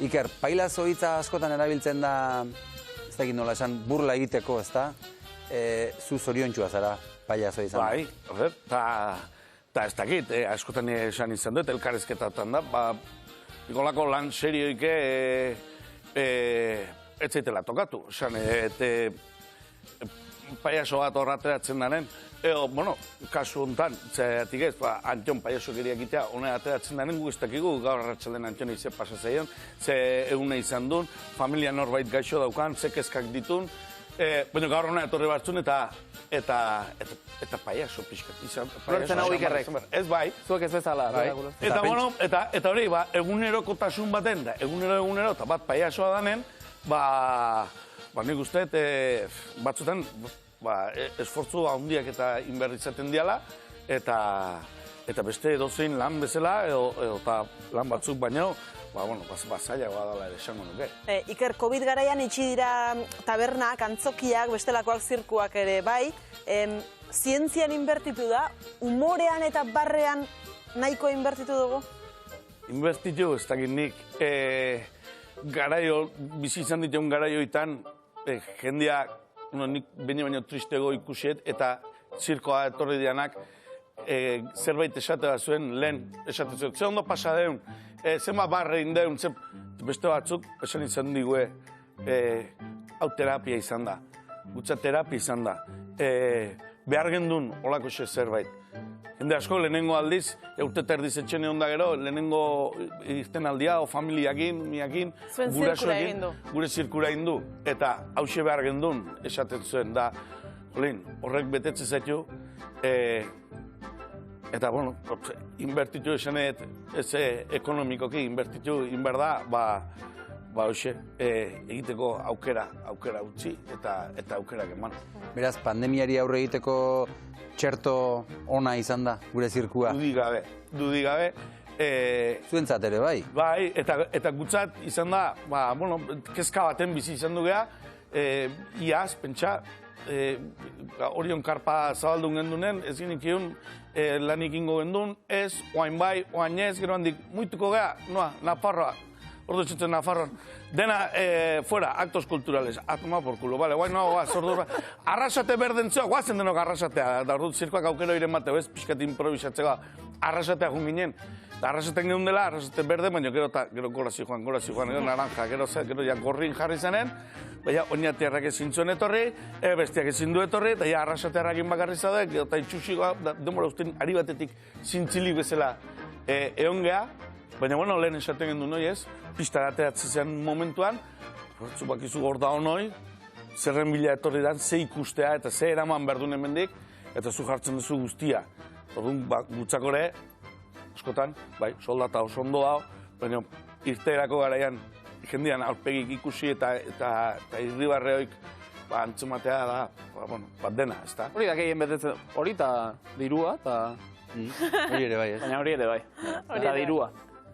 Iker, pailazo hitza askotan erabiltzen da, ez dakit nola esan, burla egiteko, ez da? Zu zoriontxua zara, pailazo izan. Bai, eta ez dakit, askotan esan izan dut, elkarrezketatan da, nikolako lan serioike ez zaitela tokatu. Esan, paiaso bat horrateratzen daren, kasu honetan, zeatik ez, Antion paiaso geria egitea, hona ateratzen daren gu ez dakigu, gaur arratsaldean Antion izan pasa zeion, ze eguna izan duen, familia norbait gaixo daukan, ze kezkak ditun, baina gaur hona etorri batzun eta paiaso pixkat izan. Lortzen hau Ikerrek. Ez bai. Zuek ez bezala. Eta hori, egunerokotasun baten, egunero, eta bat paiasoa danen, nik uste, batzutan, esfortzu handiak eta inberritzaten diala, eta beste edozein lan bezala, eta lan batzuk baino, zailagoa dela ere esango nuke. Iker, COVID garaian itxi dira tabernak, antzokiak, bestelakoak zirkuak ere, bai? Zientzian inbertitu da, humorean eta barrean nahiko inbertitu dugu? Inbertitu, ez dakit nik, bizi izan dituen garaioetan, jendea, nik baino tristego ikusiet, eta zirkoa etorri dianak, zerbait esate bat zuen, lehen esate zuen, ze ondo pasa deun, zema barrein deun, beste batzuk, esan izan digue, hau terapia izan da, gutza terapia izan da, behar gendun olako zerbait. Jende asko, lehenengo aldiz, urte terdiz etxene onda gero, lehenengo irten aldia, o familiakin, miakin, gure zirkura indu, eta hause behar gendun, esaten zuen, da, horrek betetze zaitu, eta, inbertitu esanet, ez ekonomikoki, inbertitu, inberda, hoxe, egiteko aukera utzi, eta aukera eman. Beraz, pandemiari aurre egiteko txerto ona izan da, gure zirkua. Dudi gabe. Zuentzat ere, bai? Bai, eta gutzat izan da, kezka baten bizi izan du geha, iaz, pentsa, Orion karpa zabaldun gendunen, ez ginik egun lanik ingo gendun, ez, oain bai, oain ez, gero handik, muituko geha, Nafarroa, ordu txutzen Nafarroan, dena fuera, actos culturales, atoma por culo, vale, guain noa, arrasate berdentzua, guazen denok arrasatea, da ordu zirkoak aukero iren bateu, ez, pixkat improvisatzea, arrasatea jun ginen, eta arrasaten geun dela, arrasate berde, baina gero gorazi joan, gero naranja, gero ja gorrin jarri zanen, baina oinatiarrak ezin zuen etorri, bestiak ezin du etorri, eta ja arrasatearrakin bakarri zaude, eta itxusikoa, denbora usten ari batetik zintzilik bezala egon geha, baina, lehen esaten gendu noi ez, pista ateratzen zen momentuan, hortzu bakizu gorda honoi, zerren bila etorri dan, ze ikustea eta ze eraman behar duen hemendik, eta zu jartzen duzu guztia. Orduan, gutzakore, askotan, soldata oso ondo dago, baina irteerako garaian jendean aurpegik ikusi eta irribarreoik antzumatea da, bat dena, ez da? Hori da gehien betetzen, hori eta dirua, eta... Hori ere bai, ez? Baina hori ere bai, eta dirua.